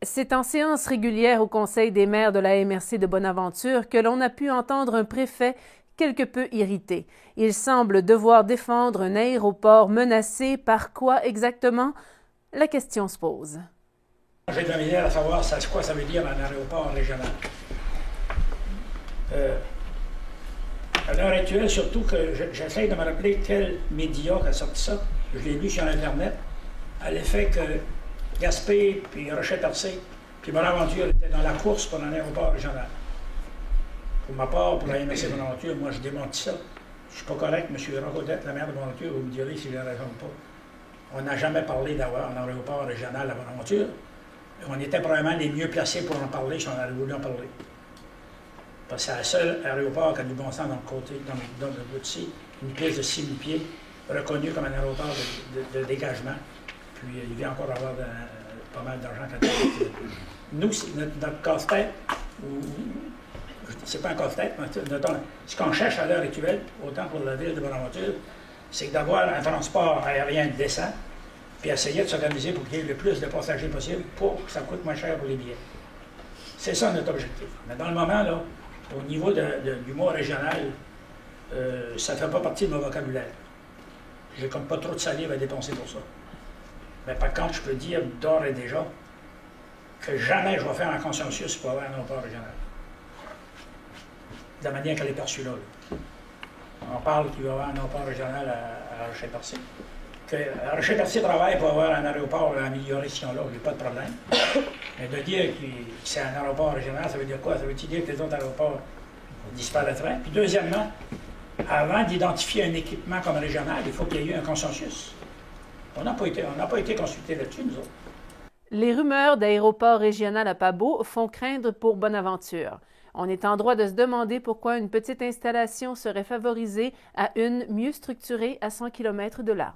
C'est en séance régulière au Conseil des maires de la MRC de Bonaventure que l'on a pu entendre un préfet quelque peu irrité. Il semble devoir défendre un aéroport menacé par quoi exactement? La question se pose. J'ai de la misère à savoir quoi ça veut dire un aéroport régional. À l'heure actuelle, surtout que j'essaie de me rappeler quel média a sorti ça. Je l'ai lu sur Internet, à l'effet que Gaspé, puis Rocher-Percé, puis Bonaventure étaient dans la course pour un aéroport régional. Pour ma part, pour la MRC Bonaventure, moi je démonte ça. Je ne suis pas correct, M. Rogodette, la maire de Bonaventure, vous me direz si j'ai raison ou pas. On n'a jamais parlé d'avoir un aéroport régional à Bonaventure. On était probablement les mieux placés pour en parler si on avait voulu en parler. Parce que c'est le seul aéroport qui a du bon sens dans le côté, dans le bout de ci, une pièce de 6 000 pieds, reconnu comme un aéroport de dégagement. Puis il vient encore avoir pas mal d'argent quand nous, notre casse-tête, c'est pas un casse-tête, mais ce qu'on cherche à l'heure actuelle, autant pour la ville de Bonaventure, c'est d'avoir un transport aérien décent, puis essayer de s'organiser pour qu'il y ait le plus de passagers possible pour que ça coûte moins cher pour les billets. C'est ça notre objectif. Mais dans le moment, là, au niveau du mot régional, ça ne fait pas partie de mon vocabulaire. J'ai comme pas trop de salive à dépenser pour ça. Mais par contre, je peux dire d'ores et déjà que jamais je vais faire un consensus pour avoir un aéroport régional. De la manière qu'elle est perçue là. On parle qu'il va y avoir un aéroport régional à Rocher-Percé. Que Rocher-Percé travaille pour avoir un aéroport amélioré si on l'a, il n'y a pas de problème. Mais de dire que c'est un aéroport régional, ça veut dire quoi? Ça veut dire que les autres aéroports disparaîtraient? Puis deuxièmement, avant d'identifier un équipement comme régional, il faut qu'il y ait eu un consensus. On n'a pas été consultés là-dessus, nous autres. Les rumeurs d'aéroport régional à Pabot font craindre pour Bonaventure. On est en droit de se demander pourquoi une petite installation serait favorisée à une mieux structurée à 100 km de là.